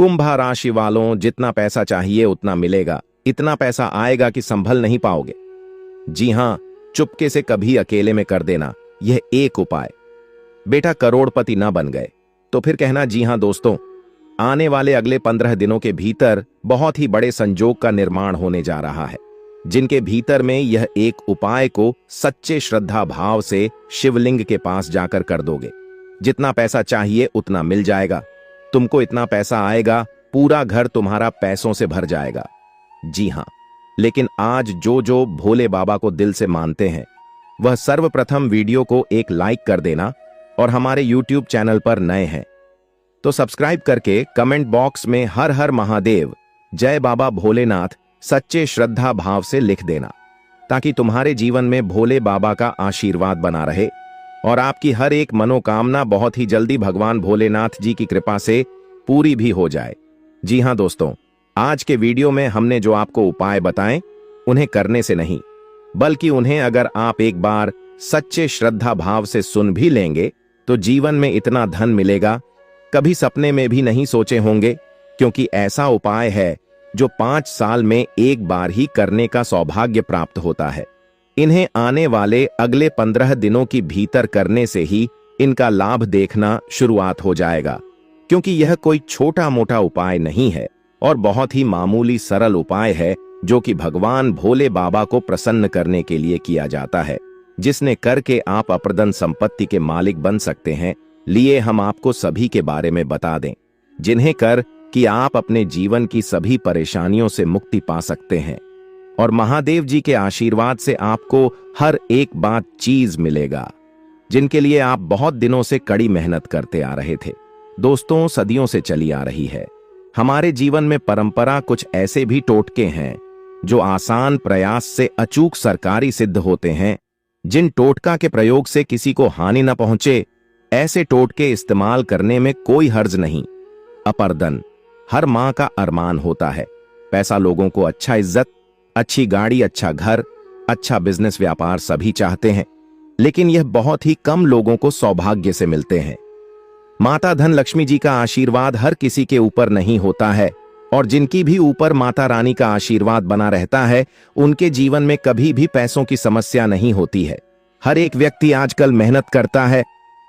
कुंभ राशि वालों, जितना पैसा चाहिए उतना मिलेगा। इतना पैसा आएगा कि संभल नहीं पाओगे। जी हां, चुपके से कभी अकेले में कर देना यह एक उपाय। बेटा करोड़पति ना बन गए तो फिर कहना जी हां दोस्तों, आने वाले अगले 15 दिनों के भीतर बहुत ही बड़े संजोग का निर्माण होने जा रहा है, जिनके भीतर में यह एक उपाय को सच्चे श्रद्धा भाव से शिवलिंग के पास जाकर कर दोगे। जितना पैसा चाहिए उतना मिल जाएगा। तुमको इतना पैसा आएगा, पूरा घर तुम्हारा पैसों से भर जाएगा। जी हां, लेकिन आज जो जो भोले बाबा को दिल से मानते हैं वह सर्वप्रथम वीडियो को एक लाइक कर देना, और हमारे YouTube चैनल पर नए हैं तो सब्सक्राइब करके कमेंट बॉक्स में हर हर महादेव, जय बाबा भोलेनाथ सच्चे श्रद्धा भाव से लिख देना, ताकि तुम्हारे जीवन में भोले बाबा का आशीर्वाद बना रहे और आपकी हर एक मनोकामना बहुत ही जल्दी भगवान भोलेनाथ जी की कृपा से पूरी भी हो जाए। जी हां दोस्तों, आज के वीडियो में हमने जो आपको उपाय बताएं उन्हें करने से नहीं, बल्कि उन्हें अगर आप एक बार सच्चे श्रद्धा भाव से सुन भी लेंगे तो जीवन में इतना धन मिलेगा कभी सपने में भी नहीं सोचे होंगे, क्योंकि ऐसा उपाय है जो 5 साल में एक बार ही करने का सौभाग्य प्राप्त होता है। इन्हें आने वाले अगले 15 दिनों की भीतर करने से ही इनका लाभ देखना शुरुआत हो जाएगा, क्योंकि यह कोई छोटा मोटा उपाय नहीं है और बहुत ही मामूली सरल उपाय है जो कि भगवान भोले बाबा को प्रसन्न करने के लिए किया जाता है, जिसने करके आप अप्रदन संपत्ति के मालिक बन सकते हैं। लिए हम आपको सभी के बारे में बता दें, जिन्हें कर कि आप अपने जीवन की सभी परेशानियों से मुक्ति पा सकते हैं और महादेव जी के आशीर्वाद से आपको हर एक बात चीज मिलेगा, जिनके लिए आप बहुत दिनों से कड़ी मेहनत करते आ रहे थे। दोस्तों, सदियों से चली आ रही है। हमारे जीवन में परंपरा कुछ ऐसे भी टोटके हैं जो आसान प्रयास से अचूक सरकारी सिद्ध होते हैं। जिन टोटका के प्रयोग से किसी को हानि न पहुंचे, ऐसे टोटके इस्तेमाल करने में कोई हर्ज नहीं। अपर्दन हर मां का अरमान होता है। पैसा, लोगों को अच्छा इज्जत, अच्छी गाड़ी, अच्छा घर, अच्छा बिजनेस व्यापार सभी चाहते हैं, लेकिन यह बहुत ही कम लोगों को सौभाग्य से मिलते हैं। माता धन लक्ष्मी जी का आशीर्वाद हर किसी के ऊपर नहीं होता है, और जिनकी भी ऊपर माता रानी का आशीर्वाद बना रहता है उनके जीवन में कभी भी पैसों की समस्या नहीं होती है। हर एक व्यक्ति आजकल मेहनत करता है,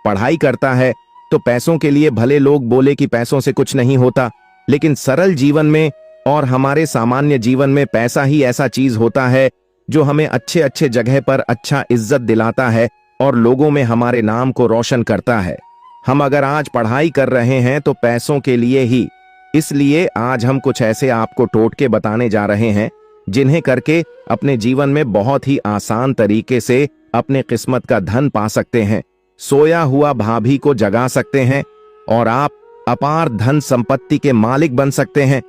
पढ़ाई करता है, तो पैसों के लिए भले लोग बोले कि पैसों से कुछ नहीं होता, लेकिन सरल जीवन में और हमारे सामान्य जीवन में पैसा ही ऐसा चीज होता है जो हमें अच्छे अच्छे जगह पर अच्छा इज्जत दिलाता है और लोगों में हमारे नाम को रोशन करता है। हम अगर आज पढ़ाई कर रहे हैं तो पैसों के लिए ही, इसलिए आज हम कुछ ऐसे आपको टोटके बताने जा रहे हैं जिन्हें करके अपने जीवन में बहुत ही आसान तरीके से अपने किस्मत का धन पा सकते हैं, सोया हुआ भाभी को जगा सकते हैं और आप अपार धन संपत्ति के मालिक बन सकते हैं।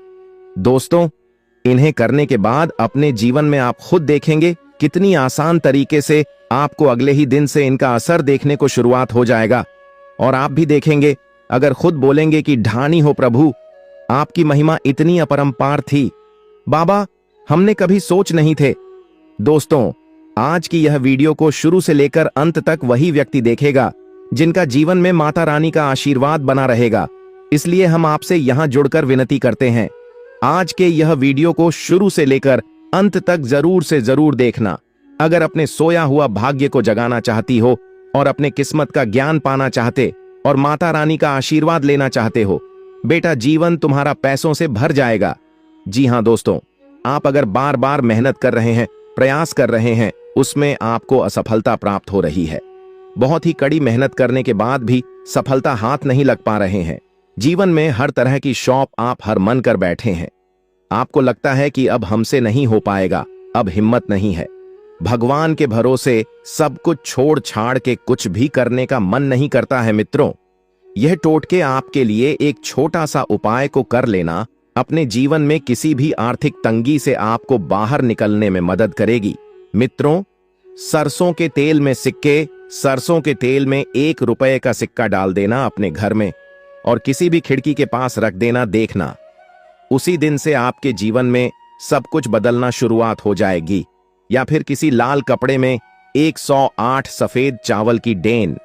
दोस्तों, इन्हें करने के बाद अपने जीवन में आप खुद देखेंगे कितनी आसान तरीके से आपको अगले ही दिन से इनका असर देखने को शुरुआत हो जाएगा, और आप भी देखेंगे, अगर खुद बोलेंगे कि ढानी हो प्रभु, आपकी महिमा इतनी अपरंपार थी बाबा, हमने कभी सोच नहीं थे। दोस्तों, आज की यह वीडियो को शुरू से लेकर अंत तक वही व्यक्ति देखेगा जिनका जीवन में माता रानी का आशीर्वाद बना रहेगा। इसलिए हम आपसे यहां जुड़कर विनती करते हैं, आज के यह वीडियो को शुरू से लेकर अंत तक जरूर से जरूर देखना। अगर अपने सोया हुआ भाग्य को जगाना चाहती हो और अपने किस्मत का ज्ञान पाना चाहते और माता रानी का आशीर्वाद लेना चाहते हो, बेटा जीवन तुम्हारा पैसों से भर जाएगा। जी हां दोस्तों, आप अगर बार बार मेहनत कर रहे हैं, प्रयास कर रहे हैं, उसमें आपको असफलता प्राप्त हो रही है, बहुत ही कड़ी मेहनत करने के बाद भी सफलता हाथ नहीं लग पा रहे हैं, जीवन में हर तरह की शौक आप हर मन कर बैठे हैं, आपको लगता है कि अब हमसे नहीं हो पाएगा, अब हिम्मत नहीं है, भगवान के भरोसे सब कुछ छोड़ छाड़ के कुछ भी करने का मन नहीं करता है। मित्रों, यह टोटके आपके लिए एक छोटा सा उपाय को कर लेना अपने जीवन में किसी भी आर्थिक तंगी से आपको बाहर निकलने में मदद करेगी। मित्रों, सरसों के तेल में सिक्के, सरसों के तेल में 1 रुपए का सिक्का डाल देना अपने घर में और किसी भी खिड़की के पास रख देना। देखना, उसी दिन से आपके जीवन में सब कुछ बदलना शुरुआत हो जाएगी। या फिर किसी लाल कपड़े में 108 सफेद चावल की डेन,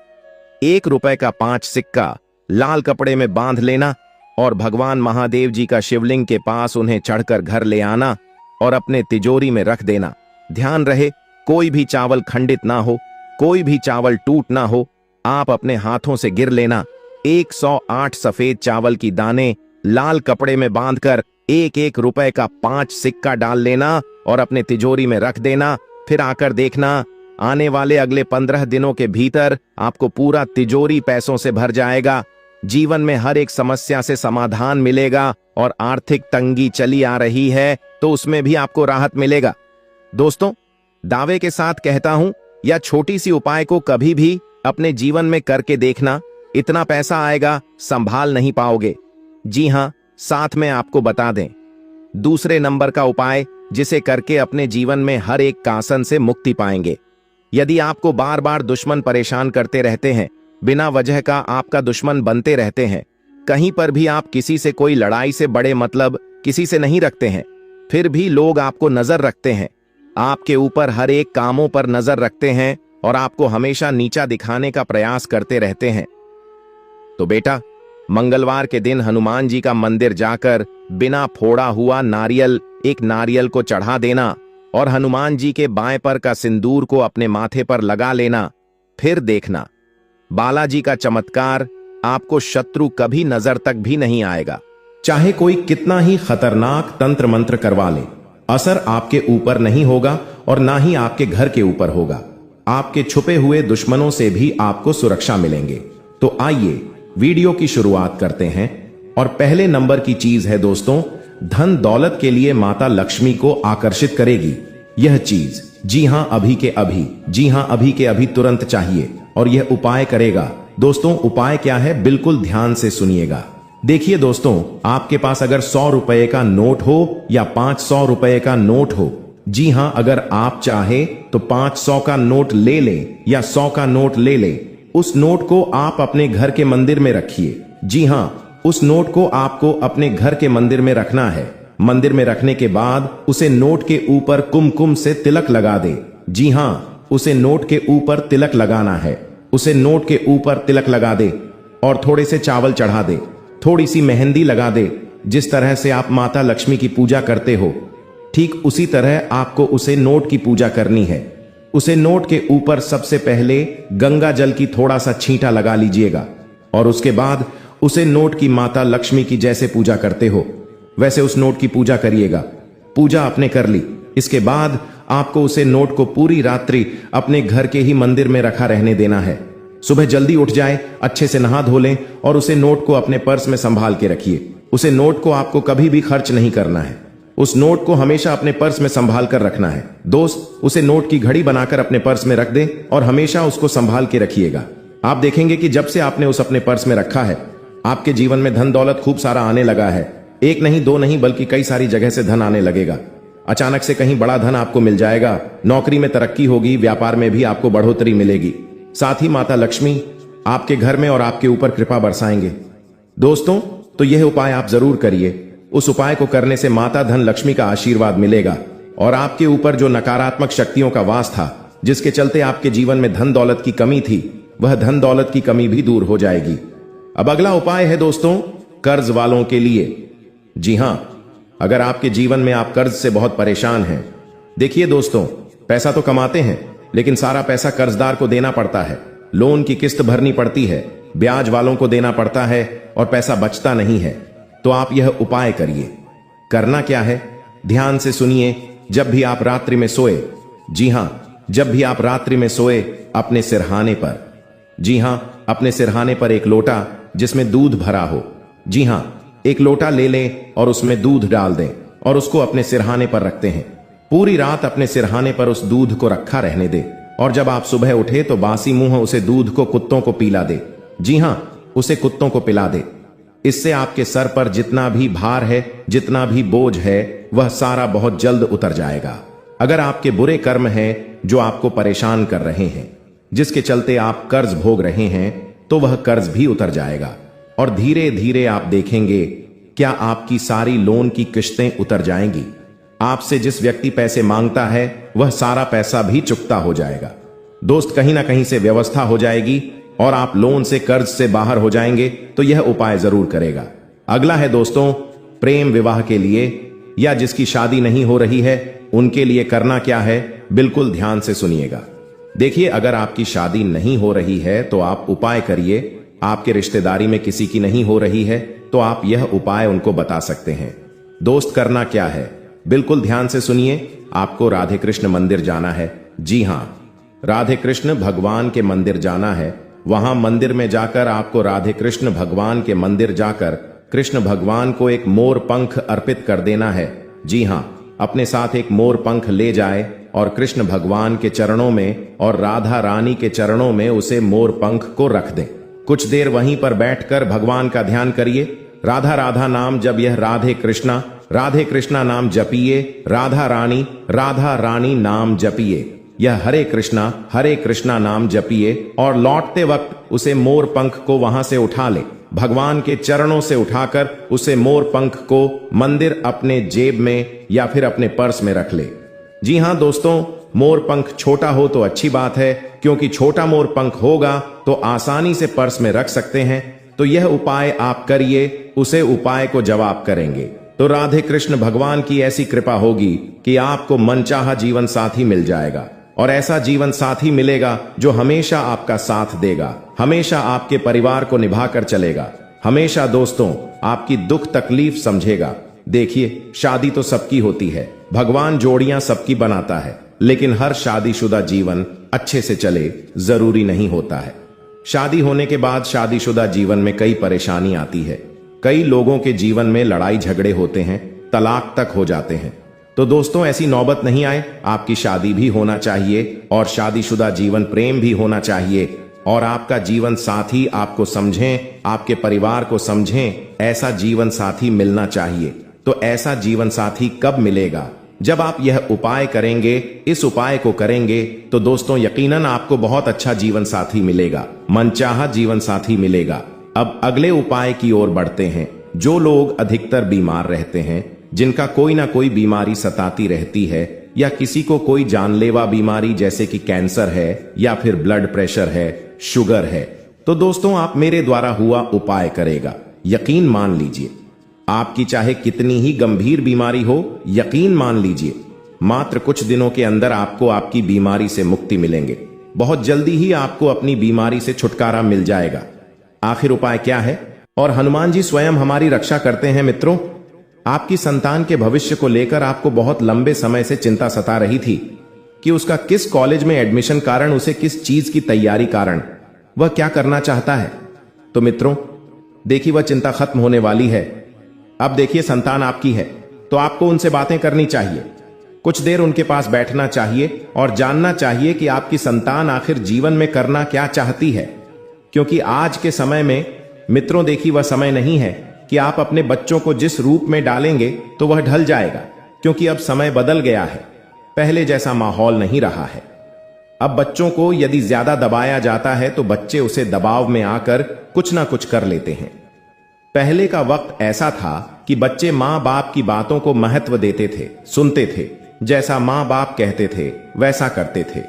1 रुपए का 5 सिक्का लाल कपड़े में बांध लेना और भगवान महादेव जी का शिवलिंग के पास उन्हें चढ़कर घर ले आना और अपने तिजोरी में रख देना। ध्यान रहे, कोई भी चावल खंडित ना हो, कोई भी चावल टूट ना हो। आप अपने हाथों से गिर लेना। 108 सफेद चावल की दाने लाल कपड़े में बांधकर 1-1 रुपए का 5 सिक्का डाल लेना और अपने तिजोरी में रख देना। फिर आकर देखना, आने वाले अगले 15 दिनों के भीतर आपको पूरा तिजोरी पैसों से भर जाएगा। जीवन में हर एक समस्या से समाधान मिलेगा और आर्थिक तंगी चली आ रही है तो उसमें भी आपको राहत मिलेगा। दोस्तों, दावे के साथ कहता हूं, यह छोटी सी उपाय को कभी भी अपने जीवन में करके देखना। इतना पैसा आएगा, संभाल नहीं पाओगे। जी हां, साथ में आपको बता दें, दूसरे नंबर का उपाय जिसे करके अपने जीवन में हर एक कासन से मुक्ति पाएंगे। यदि आपको बार बार दुश्मन परेशान करते रहते हैं, बिना वजह का आपका दुश्मन बनते रहते हैं, कहीं पर भी आप किसी से कोई लड़ाई से बड़े मतलब किसी से नहीं रखते हैं, फिर भी लोग आपको नजर रखते हैं, आपके ऊपर हर एक कामों पर नजर रखते हैं और आपको हमेशा नीचा दिखाने का प्रयास करते रहते हैं, तो बेटा, मंगलवार के दिन हनुमान जी का मंदिर जाकर बिना फोड़ा हुआ नारियल एक नारियल को चढ़ा देना और हनुमान जी के बाएं पर का सिंदूर को अपने माथे पर लगा लेना। फिर देखना, बालाजी का चमत्कार, आपको शत्रु कभी नजर तक भी नहीं आएगा। चाहे कोई कितना ही खतरनाक तंत्र मंत्र करवा ले, असर आपके ऊपर नहीं होगा और ना ही आपके घर के ऊपर होगा। आपके छुपे हुए दुश्मनों से भी आपको सुरक्षा मिलेंगे। तो आइए वीडियो की शुरुआत करते हैं। और पहले नंबर की चीज है दोस्तों, धन दौलत के लिए माता लक्ष्मी को आकर्षित करेगी यह चीज। जी हां, अभी के अभी, जी हां, अभी के अभी तुरंत चाहिए और यह उपाय करेगा। दोस्तों, उपाय क्या है, बिल्कुल ध्यान से सुनिएगा। देखिए दोस्तों, आपके पास अगर 100 रुपए का नोट हो या 500 रुपए का नोट हो, जी हां, अगर आप चाहे तो 500 का नोट ले ले या 100 का नोट ले ले। उस नोट को आप अपने घर के मंदिर में रखिए। जी हां, उस नोट को आपको अपने घर के मंदिर में रखना है। मंदिर में रखने के बाद उसे नोट के ऊपर कुमकुम से तिलक लगा दे। जी हां, उसे नोट के ऊपर तिलक लगाना है। उसे नोट के ऊपर तिलक लगा दे और थोड़े से चावल चढ़ा दे, थोड़ी सी मेहंदी लगा दे। जिस तरह से आप माता लक्ष्मी की पूजा करते हो, ठीक उसी तरह आपको उसे नोट की पूजा करनी है। उसे नोट के ऊपर सबसे पहले गंगा जल की थोड़ा सा छींटा लगा लीजिएगा और उसके बाद उसे नोट की माता लक्ष्मी की जैसे पूजा करते हो वैसे उस नोट की पूजा करिएगा। पूजा आपने कर ली, इसके बाद आपको उसे नोट को पूरी रात्रि अपने घर के ही मंदिर में रखा रहने देना है। सुबह जल्दी उठ जाए, अच्छे से नहा धो लें और उसे नोट को अपने पर्स में संभाल के रखिए। उसे नोट को आपको कभी भी खर्च नहीं करना है। उस नोट को हमेशा अपने पर्स में संभाल कर रखना है। दोस्त, उसे नोट की घड़ी बनाकर अपने पर्स में रख दें और हमेशा उसको संभाल के रखिएगा। आप देखेंगे कि जब से आपने उस अपने पर्स में रखा है, आपके जीवन में धन दौलत खूब सारा आने लगा है। एक नहीं, दो नहीं, बल्कि कई सारी जगह से धन आने लगेगा। अचानक से कहीं बड़ा धन आपको मिल जाएगा। नौकरी में तरक्की होगी, व्यापार में भी आपको बढ़ोतरी मिलेगी। साथ ही माता लक्ष्मी आपके घर में और आपके ऊपर कृपा बरसाएंगे। दोस्तों, तो यह उपाय आप जरूर करिए। उस उपाय को करने से माता धन लक्ष्मी का आशीर्वाद मिलेगा और आपके ऊपर जो नकारात्मक शक्तियों का वास था, जिसके चलते आपके जीवन में धन दौलत की कमी थी, वह धन दौलत की कमी भी दूर हो जाएगी। अब अगला उपाय है दोस्तों, कर्ज वालों के लिए। जी हां, अगर आपके जीवन में आप कर्ज से बहुत परेशान हैं, देखिए दोस्तों, पैसा तो कमाते हैं लेकिन सारा पैसा कर्जदार को देना पड़ता है। लोन की किस्त भरनी पड़ती है, ब्याज वालों को देना पड़ता है और पैसा बचता नहीं है। तो आप यह उपाय करिए। करना क्या है, ध्यान से सुनिए। जब भी आप रात्रि में सोए, जी हां, जब भी आप रात्रि में सोए, अपने सिरहाने पर, जी हां, अपने सिरहाने पर एक लोटा जिसमें दूध भरा हो, जी हां, एक लोटा ले लें और उसमें दूध डाल दें और उसको अपने सिरहाने पर रखते हैं। पूरी रात अपने सिरहाने पर उस दूध को रखा रहने दे और जब आप सुबह उठे तो बासी मुंह उसे दूध को कुत्तों को पिला दे। जी हां, उसे कुत्तों को पिला दे। इससे आपके सर पर जितना भी भार है, जितना भी बोझ है, वह सारा बहुत जल्द उतर जाएगा। अगर आपके बुरे कर्म हैं जो आपको परेशान कर रहे हैं, जिसके चलते आप कर्ज भोग रहे हैं, तो वह कर्ज भी उतर जाएगा और धीरे धीरे आप देखेंगे क्या आपकी सारी लोन की किश्तें उतर जाएंगी। आपसे जिस व्यक्ति पैसे मांगता है वह सारा पैसा भी चुकता हो जाएगा। दोस्त, कहीं ना कहीं से व्यवस्था हो जाएगी और आप लोन से, कर्ज से बाहर हो जाएंगे। तो यह उपाय जरूर करेगा। अगला है दोस्तों, प्रेम विवाह के लिए या जिसकी शादी नहीं हो रही है उनके लिए करना क्या है, बिल्कुल ध्यान से सुनिएगा। देखिए, अगर आपकी शादी नहीं हो रही है तो आप उपाय करिए। आपके रिश्तेदारी में किसी की नहीं हो रही है तो आप यह उपाय उनको बता सकते हैं। दोस्त, करना क्या है, बिल्कुल ध्यान से सुनिए। आपको राधे कृष्ण मंदिर जाना है। जी हां, राधे कृष्ण भगवान के मंदिर जाना है। वहां मंदिर में जाकर आपको राधे कृष्ण भगवान के मंदिर जाकर कृष्ण भगवान को एक मोर पंख अर्पित कर देना है। जी हां, अपने साथ एक मोर पंख ले जाए और कृष्ण भगवान के चरणों में और राधा रानी के चरणों में उसे मोर पंख को रख दें। कुछ देर वहीं पर बैठकर भगवान का ध्यान करिए। राधा राधा नाम जब यह राधे कृष्णा नाम जपिए। राधा रानी नाम जपिए। यह हरे कृष्णा नाम जपिए और लौटते वक्त उसे मोर पंख को वहां से उठा ले। भगवान के चरणों से उठाकर उसे मोर पंख को मंदिर अपने जेब में या फिर अपने पर्स में रख ले। जी हां दोस्तों, मोर पंख छोटा हो तो अच्छी बात है, क्योंकि छोटा मोर पंख होगा तो आसानी से पर्स में रख सकते हैं। तो यह उपाय आप करिए, उसे उपाय को जवाब करेंगे तो राधे कृष्ण भगवान की ऐसी कृपा होगी कि आपको मनचाहा जीवन साथी मिल जाएगा। और ऐसा जीवन साथी मिलेगा जो हमेशा आपका साथ देगा, हमेशा आपके परिवार को निभाकर चलेगा, हमेशा दोस्तों आपकी दुख तकलीफ समझेगा। देखिए, शादी तो सबकी होती है, भगवान जोड़ियां सबकी बनाता है, लेकिन हर शादीशुदा जीवन अच्छे से चले जरूरी नहीं होता है। शादी होने के बाद शादीशुदा जीवन में कई परेशानी आती है। कई लोगों के जीवन में लड़ाई झगड़े होते हैं, तलाक तक हो जाते हैं। तो दोस्तों, ऐसी नौबत नहीं आए। आपकी शादी भी होना चाहिए और शादीशुदा जीवन प्रेम भी होना चाहिए और आपका जीवन साथी आपको समझें, आपके परिवार को समझें, ऐसा जीवन साथी मिलना चाहिए। तो ऐसा जीवन साथी कब मिलेगा? जब आप यह उपाय करेंगे, इस उपाय को करेंगे तो दोस्तों यकीनन आपको बहुत अच्छा जीवन साथी मिलेगा, मनचाहा जीवन साथी मिलेगा। अब अगले उपाय की ओर बढ़ते हैं। जो लोग अधिकतर बीमार रहते हैं, जिनका कोई ना कोई बीमारी सताती रहती है या किसी को कोई जानलेवा बीमारी जैसे कि कैंसर है या फिर ब्लड प्रेशर है, शुगर है, तो दोस्तों आप मेरे द्वारा हुआ उपाय करेगा। यकीन मान लीजिए, आपकी चाहे कितनी ही गंभीर बीमारी हो, यकीन मान लीजिए मात्र कुछ दिनों के अंदर आपको आपकी बीमारी से मुक्ति मिलेंगे। बहुत जल्दी ही आपको अपनी बीमारी से छुटकारा मिल जाएगा। आखिर उपाय क्या है? और हनुमान जी स्वयं हमारी रक्षा करते हैं। मित्रों, आपकी संतान के भविष्य को लेकर आपको बहुत लंबे समय से चिंता सता रही थी कि उसका किस कॉलेज में एडमिशन कारण, उसे किस चीज की तैयारी कारण, वह क्या करना चाहता है। तो मित्रों देखिए, वह चिंता खत्म होने वाली है। अब देखिए, संतान आपकी है तो आपको उनसे बातें करनी चाहिए, कुछ देर उनके पास बैठना चाहिए और जानना चाहिए कि आपकी संतान आखिर जीवन में करना क्या चाहती है। क्योंकि आज के समय में मित्रों देखिए, वह समय नहीं है कि आप अपने बच्चों को जिस रूप में डालेंगे तो वह ढल जाएगा, क्योंकि अब समय बदल गया है, पहले जैसा माहौल नहीं रहा है। अब बच्चों को यदि ज्यादा दबाया जाता है तो बच्चे उसे दबाव में आकर कुछ ना कुछ कर लेते हैं। पहले का वक्त ऐसा था कि बच्चे मां बाप की बातों को महत्व देते थे, सुनते थे, जैसा मां बाप कहते थे वैसा करते थे।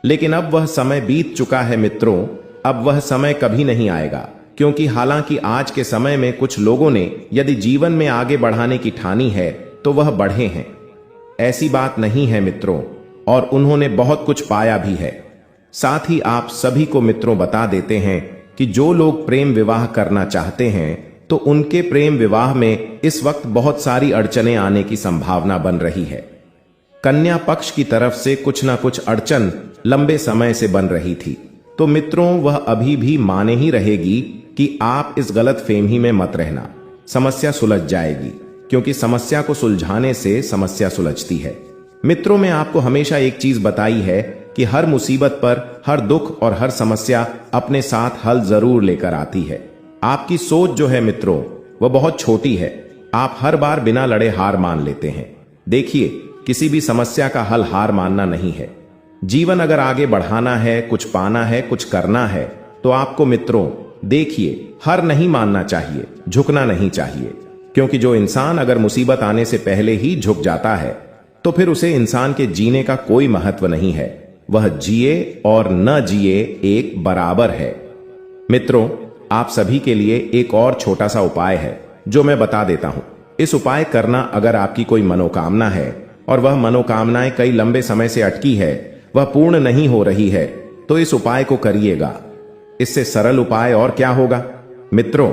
लेकिन अब वह समय बीत चुका है मित्रों, अब वह समय कभी नहीं आएगा। क्योंकि हालांकि आज के समय में कुछ लोगों ने यदि जीवन में आगे बढ़ाने की ठानी है तो वह बढ़े हैं, ऐसी बात नहीं है मित्रों, और उन्होंने बहुत कुछ पाया भी है। साथ ही आप सभी को मित्रों बता देते हैं कि जो लोग प्रेम विवाह करना चाहते हैं तो उनके प्रेम विवाह में इस वक्त बहुत सारी अड़चनें आने की संभावना बन रही है। कन्या पक्ष की तरफ से कुछ ना कुछ अड़चन लंबे समय से बन रही थी। तो मित्रों वह अभी भी माने ही रहेगी कि आप इस गलत फहमी में मत रहना, समस्या सुलझ जाएगी, क्योंकि समस्या को सुलझाने से समस्या सुलझती है। मित्रों मैं आपको हमेशा एक चीज बताई है कि हर मुसीबत पर, हर दुख और हर समस्या अपने साथ हल जरूर लेकर आती है। आपकी सोच जो है मित्रों वह बहुत छोटी है, आप हर बार बिना लड़े हार मान लेते हैं। देखिए, किसी भी समस्या का हल हार मानना नहीं है। जीवन अगर आगे बढ़ाना है, कुछ पाना है, कुछ करना है, तो आपको मित्रों देखिए हार नहीं मानना चाहिए, झुकना नहीं चाहिए। क्योंकि जो इंसान अगर मुसीबत आने से पहले ही झुक जाता है तो फिर उसे इंसान के जीने का कोई महत्व नहीं है। वह जिए और न जिए एक बराबर है। मित्रों आप सभी के लिए एक और छोटा सा उपाय है जो मैं बता देता हूं। इस उपाय करना अगर आपकी कोई मनोकामना है और वह मनोकामनाएं कई लंबे समय से अटकी है, वह पूर्ण नहीं हो रही है, तो इस उपाय को करिएगा। इससे सरल उपाय और क्या होगा मित्रों।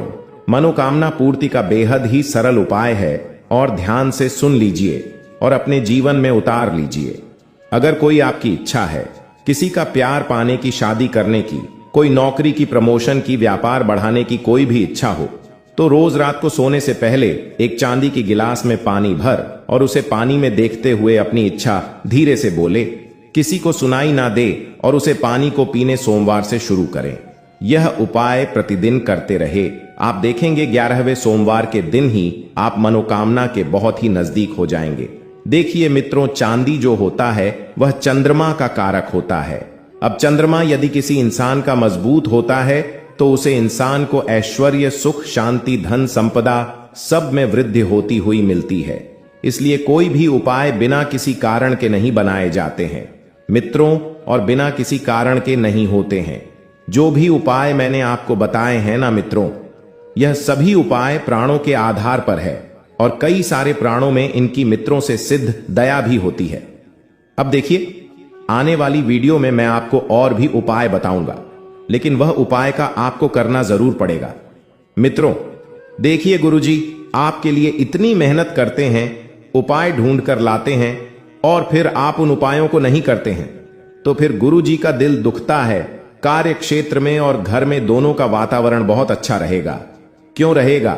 मनोकामना पूर्ति का बेहद ही सरल उपाय है और ध्यान से सुन लीजिए और अपने जीवन में उतार लीजिए। अगर कोई आपकी इच्छा है, किसी का प्यार पाने की, शादी करने की, कोई नौकरी की, प्रमोशन की, व्यापार बढ़ाने की कोई भी इच्छा हो, तो रोज रात को सोने से पहले एक चांदी की गिलास में पानी भर और उसे पानी में देखते हुए अपनी इच्छा धीरे से बोले, किसी को सुनाई ना दे और उसे पानी को पीने सोमवार से शुरू करें। यह उपाय प्रतिदिन करते रहे, आप देखेंगे 11वें सोमवार के दिन ही आप मनोकामना के बहुत ही नजदीक हो जाएंगे। देखिए मित्रों, चांदी जो होता है वह चंद्रमा का कारक होता है। अब चंद्रमा यदि किसी इंसान का मजबूत होता है तो उसे इंसान को ऐश्वर्य, सुख, शांति, धन, संपदा सब में वृद्धि होती हुई मिलती है। इसलिए कोई भी उपाय बिना किसी कारण के नहीं बनाए जाते हैं मित्रों, और बिना किसी कारण के नहीं होते हैं। जो भी उपाय मैंने आपको बताए हैं ना मित्रों, यह सभी उपाय प्राणों के आधार पर है और कई सारे प्राणों में इनकी मित्रों से सिद्ध दया भी होती है। अब देखिए, आने वाली वीडियो में मैं आपको और भी उपाय बताऊंगा, लेकिन वह उपाय का आपको करना जरूर पड़ेगा। मित्रों देखिए, गुरुजी आपके लिए इतनी मेहनत करते हैं, उपाय ढूंढ कर लाते हैं और फिर आप उन उपायों को नहीं करते हैं, तो फिर गुरुजी का दिल दुखता है। कार्य क्षेत्र में और घर में दोनों का वातावरण बहुत अच्छा रहेगा। क्यों रहेगा?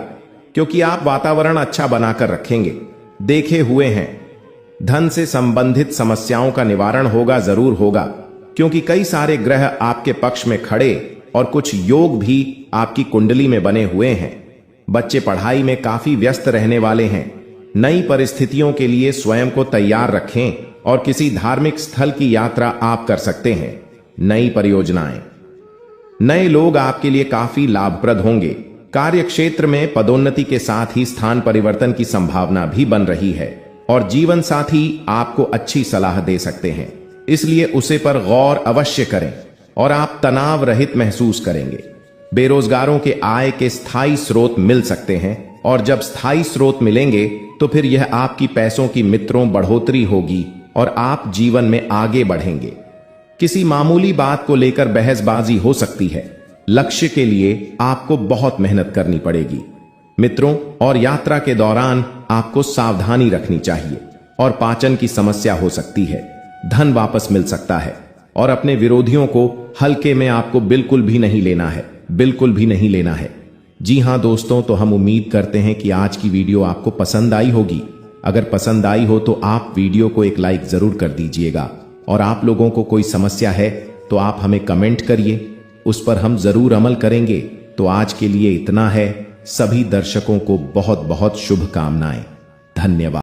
क्योंकि आप वातावरण अच्छा बनाकर रखेंगे। देखे हुए हैं, धन से संबंधित समस्याओं का निवारण होगा, जरूर होगा, क्योंकि कई सारे ग्रह आपके पक्ष में खड़े और कुछ योग भी आपकी कुंडली में बने हुए हैं। बच्चे पढ़ाई में काफी व्यस्त रहने वाले हैं। नई परिस्थितियों के लिए स्वयं को तैयार रखें और किसी धार्मिक स्थल की यात्रा आप कर सकते हैं। नई परियोजनाएं, नए लोग आपके लिए काफी लाभप्रद होंगे। कार्य क्षेत्र में पदोन्नति के साथ ही स्थान परिवर्तन की संभावना भी बन रही है और जीवन साथी आपको अच्छी सलाह दे सकते हैं, इसलिए उसे पर गौर अवश्य करें और आप तनाव रहित महसूस करेंगे। बेरोजगारों के आय के स्थायी स्रोत मिल सकते हैं और जब स्थायी स्रोत मिलेंगे तो फिर यह आपकी पैसों की मित्रों बढ़ोतरी होगी और आप जीवन में आगे बढ़ेंगे। किसी मामूली बात को लेकर बहसबाजी हो सकती है। लक्ष्य के लिए आपको बहुत मेहनत करनी पड़ेगी मित्रों, और यात्रा के दौरान आपको सावधानी रखनी चाहिए और पाचन की समस्या हो सकती है। धन वापस मिल सकता है और अपने विरोधियों को हल्के में आपको बिल्कुल भी नहीं लेना है, बिल्कुल भी नहीं लेना है। जी हां दोस्तों, तो हम उम्मीद करते हैं कि आज की वीडियो आपको पसंद आई होगी। अगर पसंद आई हो तो आप वीडियो को एक लाइक जरूर कर दीजिएगा और आप लोगों को कोई समस्या है तो आप हमें कमेंट करिए, उस पर हम जरूर अमल करेंगे। तो आज के लिए इतना है। सभी दर्शकों को बहुत बहुत शुभकामनाएं। धन्यवाद।